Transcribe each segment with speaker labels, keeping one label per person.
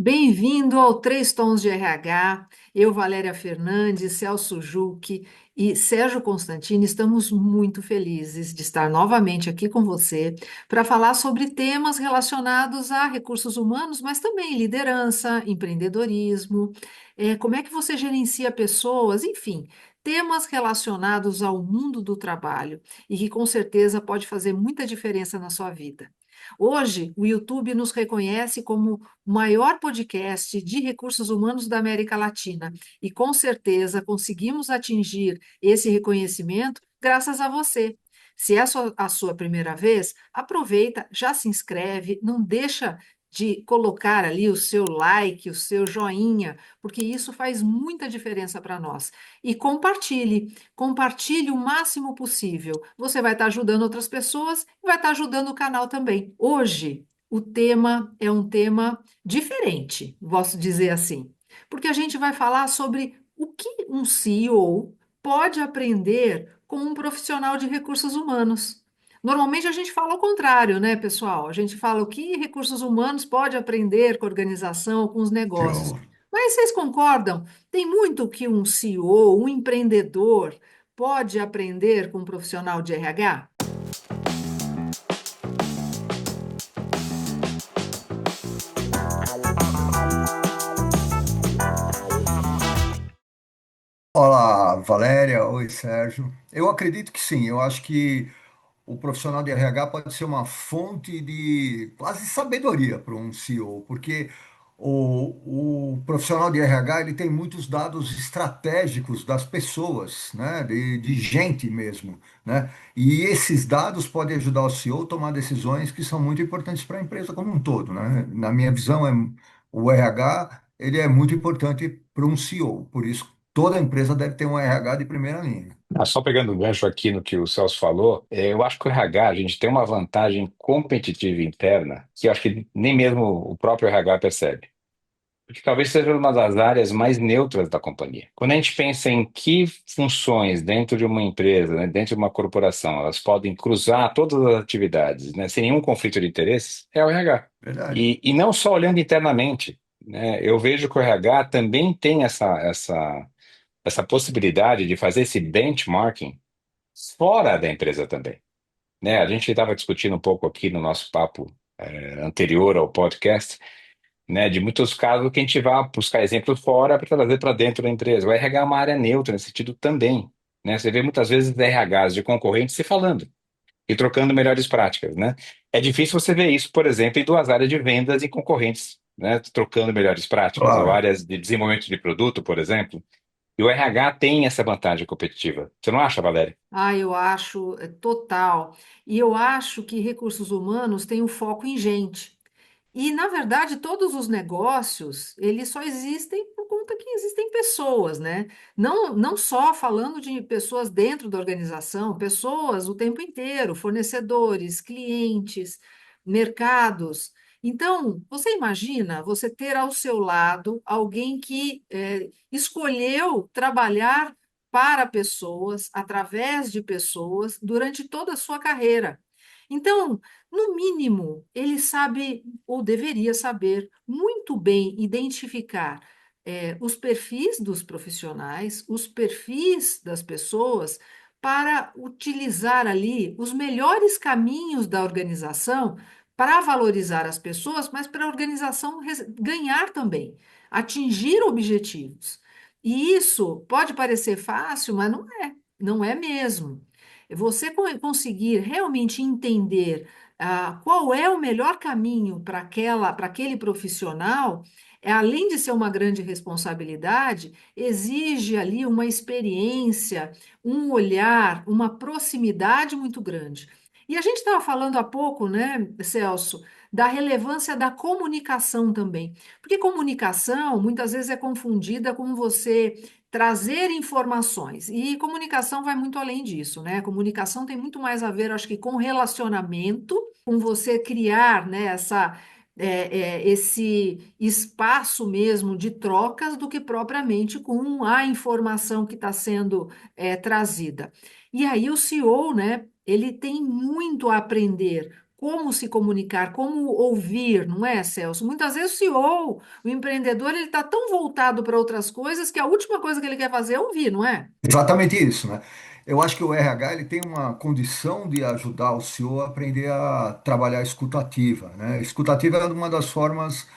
Speaker 1: Bem-vindo ao Três Tons de RH. Eu, Valéria Fernandes, Celso Jucchi e Sérgio Constantini estamos muito felizes de estar novamente aqui com você para falar sobre temas relacionados a recursos humanos, mas também liderança, empreendedorismo, como é que você gerencia pessoas, enfim, temas relacionados ao mundo do trabalho e que com certeza pode fazer muita diferença na sua vida. Hoje, o YouTube nos reconhece como o maior podcast de recursos humanos da América Latina e com certeza conseguimos atingir esse reconhecimento graças a você. Se é a sua primeira vez, aproveita, já se inscreve, não deixa de colocar ali o seu like, o seu joinha, porque isso faz muita diferença para nós. E compartilhe o máximo possível. Você vai estar ajudando outras pessoas e vai estar ajudando o canal também. Hoje, o tema é um tema diferente, posso dizer assim, porque a gente vai falar sobre o que um CEO pode aprender com um profissional de recursos humanos. Normalmente a gente fala ao contrário, né, pessoal? A gente fala o que recursos humanos pode aprender com a organização, com os negócios.
Speaker 2: Show.
Speaker 1: Mas vocês concordam? Tem muito que um CEO, um empreendedor, pode aprender com um profissional de RH?
Speaker 2: Olá, Valéria. Oi, Sérgio. Eu acredito que sim. Eu acho que o profissional de RH pode ser uma fonte de quase sabedoria para um CEO, porque o profissional de RH ele tem muitos dados estratégicos das pessoas, né? De gente mesmo, né? E esses dados podem ajudar o CEO a tomar decisões que são muito importantes para a empresa como um todo, né? Na minha visão, o RH ele é muito importante para um CEO, por isso toda empresa deve ter um RH de primeira linha.
Speaker 3: Só pegando o gancho aqui no que o Celso falou, eu acho que o RH, a gente tem uma vantagem competitiva interna que eu acho que nem mesmo o próprio RH percebe. Porque talvez seja uma das áreas mais neutras da companhia. Quando a gente pensa em que funções dentro de uma empresa, né, dentro de uma corporação, elas podem cruzar todas as atividades, né, sem nenhum conflito de interesses, é o RH.
Speaker 2: Verdade.
Speaker 3: E não só olhando internamente, né, eu vejo que o RH também tem essa possibilidade de fazer esse benchmarking fora da empresa também, né? A gente estava discutindo um pouco aqui no nosso papo anterior ao podcast, né, de muitos casos que a gente vai buscar exemplos fora para trazer para dentro da empresa. O RH é uma área neutra nesse sentido também, né? Você vê muitas vezes RHs de concorrentes se falando e trocando melhores práticas, né? É difícil você ver isso, por exemplo, em duas áreas de vendas e concorrentes, né, trocando melhores práticas, ou
Speaker 2: Claro.
Speaker 3: áreas de desenvolvimento de produto, por exemplo. E o RH tem essa vantagem competitiva. Você não acha, Valéria?
Speaker 1: Ah, eu acho total. E eu acho que recursos humanos têm um foco em gente. E, na verdade, todos os negócios, eles só existem por conta que existem pessoas, né? Não só falando de pessoas dentro da organização, pessoas o tempo inteiro, fornecedores, clientes, mercados. Então, você imagina você ter ao seu lado alguém que escolheu trabalhar para pessoas, através de pessoas, durante toda a sua carreira. Então, no mínimo, ele sabe, ou deveria saber, muito bem identificar os perfis dos profissionais, os perfis das pessoas, para utilizar ali os melhores caminhos da organização para valorizar as pessoas, mas para a organização ganhar também, atingir objetivos. E isso pode parecer fácil, mas não é mesmo. Você conseguir realmente entender qual é o melhor caminho para aquele profissional, além de ser uma grande responsabilidade, exige ali uma experiência, um olhar, uma proximidade muito grande. E a gente estava falando há pouco, né, Celso, da relevância da comunicação também. Porque comunicação muitas vezes é confundida com você trazer informações. E comunicação vai muito além disso, né? Comunicação tem muito mais a ver, acho que, com relacionamento, com você criar, né, esse espaço mesmo de trocas do que propriamente com a informação que está sendo trazida. E aí o CEO, né, ele tem muito a aprender como se comunicar, como ouvir, não é, Celso? Muitas vezes o CEO, o empreendedor, ele está tão voltado para outras coisas que a última coisa que ele quer fazer é ouvir, não é?
Speaker 2: Exatamente isso, né? Eu acho que o RH ele tem uma condição de ajudar o CEO a aprender a trabalhar a escuta ativa, né? Escuta ativa é uma das formas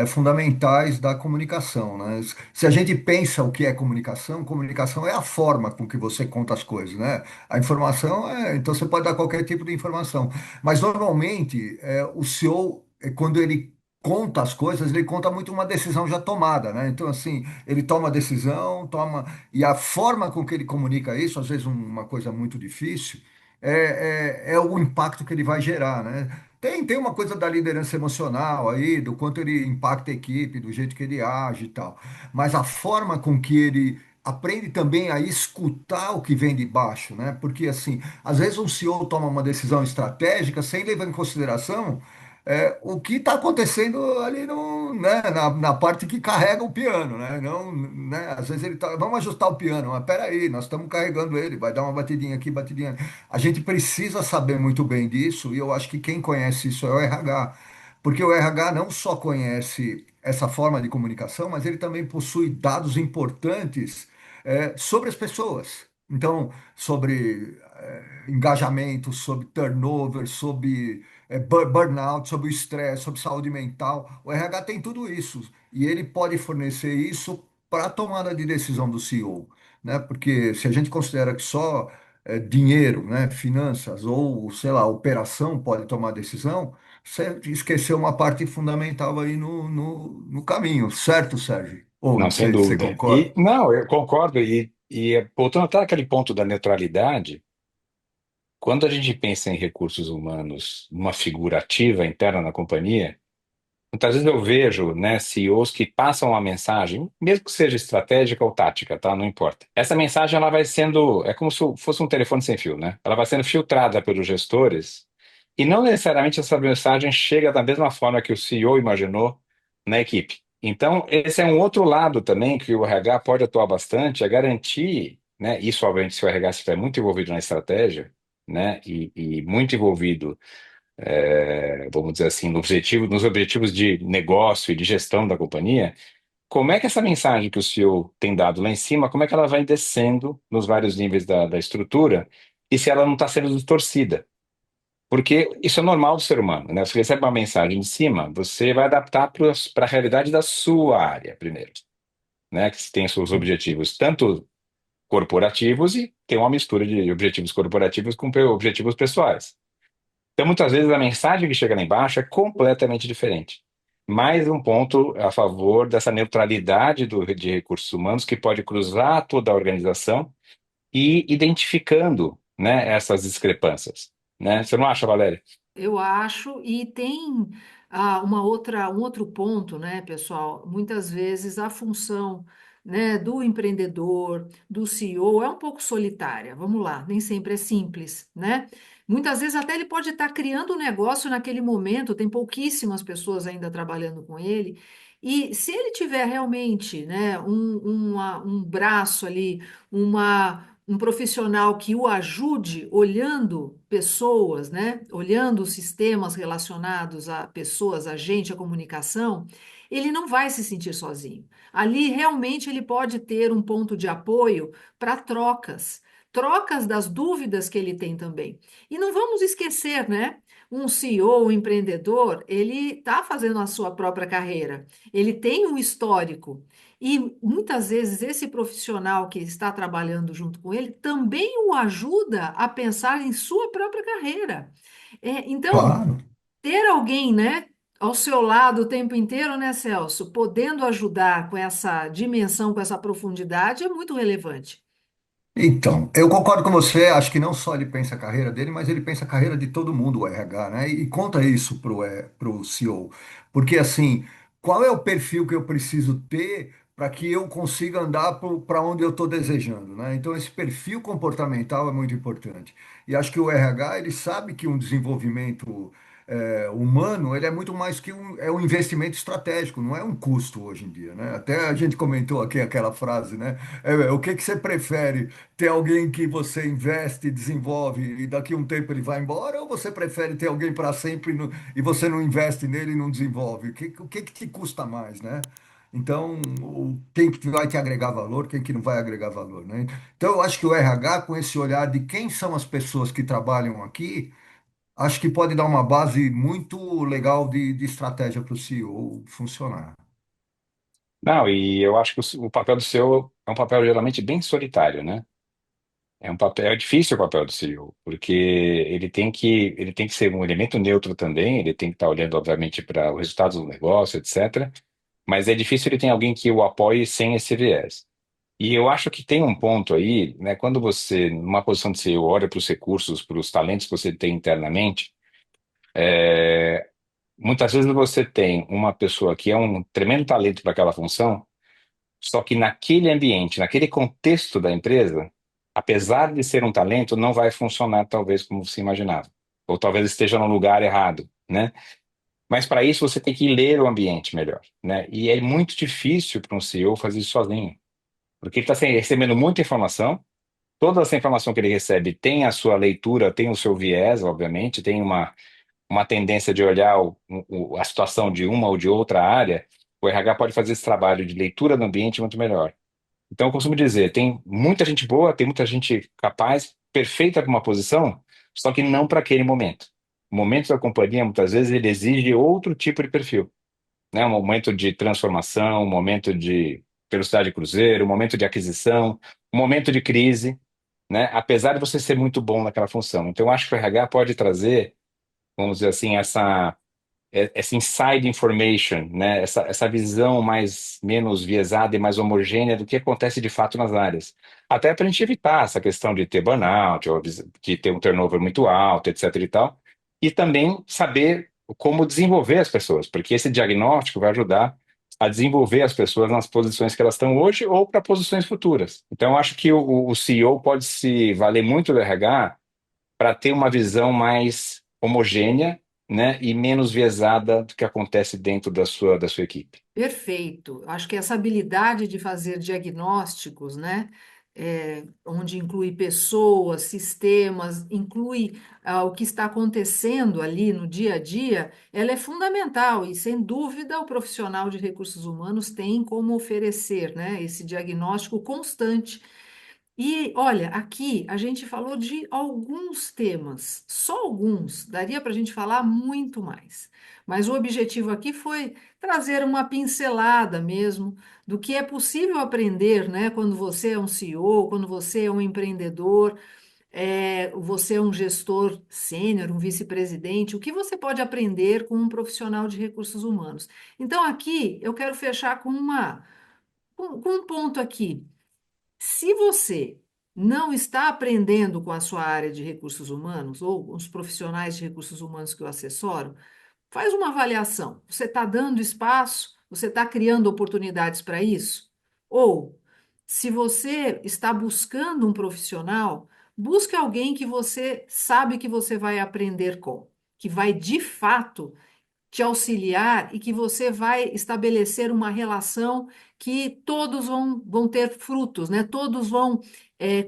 Speaker 2: fundamentais da comunicação, né? Se a gente pensa o que é comunicação, comunicação é a forma com que você conta as coisas, né? A informação então você pode dar qualquer tipo de informação, mas normalmente o CEO, quando ele conta as coisas, ele conta muito uma decisão já tomada, né? Então, assim, ele toma a decisão, toma. E a forma com que ele comunica isso, às vezes uma coisa muito difícil, é o impacto que ele vai gerar, né? Tem uma coisa da liderança emocional aí, do quanto ele impacta a equipe, do jeito que ele age e tal. Mas a forma com que ele aprende também a escutar o que vem de baixo, né? Porque, assim, às vezes um CEO toma uma decisão estratégica sem levar em consideração o que está acontecendo ali no, né, na parte que carrega o piano, né? Não, né? Às vezes ele tá, vamos ajustar o piano, mas peraí, nós estamos carregando ele, vai dar uma batidinha aqui, batidinha. A gente precisa saber muito bem disso, e eu acho que quem conhece isso é o RH, porque o RH não só conhece essa forma de comunicação, mas ele também possui dados importantes sobre as pessoas. Então, sobre engajamento, sobre turnover, sobre burnout, sobre o estresse, sobre saúde mental. O RH tem tudo isso e ele pode fornecer isso para a tomada de decisão do CEO, né? Porque se a gente considera que só dinheiro, né, finanças ou, sei lá, operação pode tomar decisão, você esqueceu uma parte fundamental aí no caminho, certo, Sérgio? Ou
Speaker 3: Não, sem
Speaker 2: você
Speaker 3: dúvida.
Speaker 2: concorda?
Speaker 3: E não, eu concordo. Voltando até aquele ponto da neutralidade, quando a gente pensa em recursos humanos, uma figura ativa interna na companhia, muitas vezes eu vejo, né, CEOs que passam uma mensagem, mesmo que seja estratégica ou tática, tá? Não importa. Essa mensagem ela vai sendo, é como se fosse um telefone sem fio, né? Ela vai sendo filtrada pelos gestores e não necessariamente essa mensagem chega da mesma forma que o CEO imaginou na equipe. Então, esse é um outro lado também que o RH pode atuar bastante, é garantir, né? Isso, obviamente, se o RH estiver muito envolvido na estratégia, né? E muito envolvido vamos dizer assim, nos objetivos de negócio e de gestão da companhia, como é que essa mensagem que o CEO tem dado lá em cima, como é que ela vai descendo nos vários níveis da estrutura e se ela não está sendo distorcida? Porque isso é normal do ser humano, né? Você recebe uma mensagem de cima, você vai adaptar para a realidade da sua área primeiro, né? Que tem seus objetivos, tanto corporativos e tem uma mistura de objetivos corporativos com objetivos pessoais. Então, muitas vezes, a mensagem que chega lá embaixo é completamente diferente. Mais um ponto a favor dessa neutralidade de recursos humanos que pode cruzar toda a organização e identificando, né, essas discrepâncias. Né? Você não acha, Valéria?
Speaker 1: Eu acho, e tem um outro ponto, né, pessoal? Muitas vezes a função, né, do empreendedor, do CEO é um pouco solitária. Vamos lá, nem sempre é simples, né? Muitas vezes até ele pode estar criando um negócio naquele momento, tem pouquíssimas pessoas ainda trabalhando com ele. E se ele tiver realmente, né, um braço ali, um profissional que o ajude olhando pessoas, né? Olhando os sistemas relacionados a pessoas, a gente, a comunicação, ele não vai se sentir sozinho. Ali realmente ele pode ter um ponto de apoio para trocas. Trocas das dúvidas que ele tem também. E não vamos esquecer, né? Um CEO, um empreendedor, ele está fazendo a sua própria carreira. Ele tem um histórico. E muitas vezes esse profissional que está trabalhando junto com ele também o ajuda a pensar em sua própria carreira. Então,
Speaker 2: Claro.
Speaker 1: ter alguém, né, ao seu lado o tempo inteiro, né, Celso, podendo ajudar com essa dimensão, com essa profundidade, é muito relevante.
Speaker 2: Então, eu concordo com você, acho que não só ele pensa a carreira dele, mas ele pensa a carreira de todo mundo, o RH, né? E conta isso pro CEO. Porque, assim, qual é o perfil que eu preciso ter para que eu consiga andar para onde eu estou desejando, né? Então, esse perfil comportamental é muito importante. E acho que o RH, ele sabe que um desenvolvimento humano, ele é muito mais que é um investimento estratégico, não é um custo hoje em dia, né? Até a gente comentou aqui aquela frase, né? O que que você prefere? Ter alguém que você investe, desenvolve e daqui a um tempo ele vai embora, ou você prefere ter alguém para sempre e você não investe nele e não desenvolve? O que que te custa mais, né? Então, quem que vai te agregar valor, quem que não vai agregar valor, né? Então, eu acho que o RH, com esse olhar de quem são as pessoas que trabalham aqui, acho que pode dar uma base muito legal de estratégia para o CEO funcionar.
Speaker 3: Não, e eu acho que o papel do CEO é um papel geralmente bem solitário, né? É um papel, é difícil o papel do CEO, porque ele tem que ser um elemento neutro também, ele tem que estar olhando, obviamente, para os resultados do negócio, etc. Mas é difícil ele ter alguém que o apoie sem esse viés. E eu acho que tem um ponto aí, né? Quando você, numa posição de CEO, olha para os recursos, para os talentos que você tem internamente, muitas vezes você tem uma pessoa que é um tremendo talento para aquela função, só que naquele ambiente, naquele contexto da empresa, apesar de ser um talento, não vai funcionar talvez como você imaginava. Ou talvez esteja no lugar errado, né? Mas para isso você tem que ler o ambiente melhor, né? E é muito difícil para um CEO fazer isso sozinho, porque ele está recebendo muita informação. Toda essa informação que ele recebe tem a sua leitura, tem o seu viés, obviamente, tem uma tendência de olhar a situação de uma ou de outra área. O RH pode fazer esse trabalho de leitura do ambiente muito melhor. Então, eu costumo dizer, tem muita gente boa, tem muita gente capaz, perfeita para uma posição, só que não para aquele momento. O momento da companhia, muitas vezes, ele exige outro tipo de perfil, né? Um momento de transformação, um momento de velocidade de cruzeiro, um momento de aquisição, um momento de crise, né? Apesar de você ser muito bom naquela função. Então, eu acho que o RH pode trazer, vamos dizer assim, essa inside information, né? Essa visão menos viesada e mais homogênea do que acontece de fato nas áreas. Até para a gente evitar essa questão de ter burnout, ou de ter um turnover muito alto, etc. e tal. E também saber como desenvolver as pessoas, porque esse diagnóstico vai ajudar a desenvolver as pessoas nas posições que elas estão hoje ou para posições futuras. Então, eu acho que o CEO pode se valer muito do RH para ter uma visão mais homogênea, né, e menos viesada do que acontece dentro da sua equipe.
Speaker 1: Perfeito. Acho que essa habilidade de fazer diagnósticos, né, onde inclui pessoas, sistemas, inclui o que está acontecendo ali no dia a dia, ela é fundamental e, sem dúvida, o profissional de recursos humanos tem como oferecer, né, esse diagnóstico constante. E olha, aqui a gente falou de alguns temas, só alguns, daria para a gente falar muito mais. Mas o objetivo aqui foi trazer uma pincelada mesmo do que é possível aprender, né? Quando você é um CEO, quando você é um empreendedor, você é um gestor sênior, um vice-presidente, o que você pode aprender com um profissional de recursos humanos. Então, aqui eu quero fechar com um ponto aqui. Se você não está aprendendo com a sua área de recursos humanos, ou os profissionais de recursos humanos que o assessoram, faz uma avaliação. Você está dando espaço? Você está criando oportunidades para isso? Ou, se você está buscando um profissional, busque alguém que você sabe que você vai aprender com, que vai de fato te auxiliar e que você vai estabelecer uma relação que todos vão ter frutos, né? Todos vão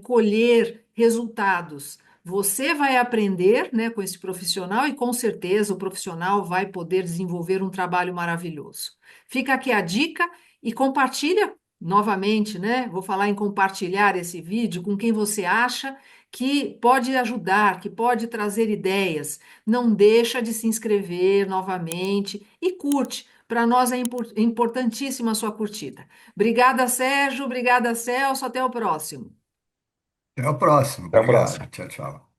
Speaker 1: colher resultados. Você vai aprender, né, com esse profissional e com certeza o profissional vai poder desenvolver um trabalho maravilhoso. Fica aqui a dica e compartilha novamente, né? Vou falar em compartilhar esse vídeo com quem você acha que pode ajudar, que pode trazer ideias. Não deixa de se inscrever novamente e curte. Para nós é importantíssima a sua curtida. Obrigada, Sérgio. Obrigada, Celso. Até o próximo.
Speaker 2: Até o próximo.
Speaker 3: Até a
Speaker 2: Obrigado.
Speaker 3: próxima.
Speaker 2: Tchau, tchau.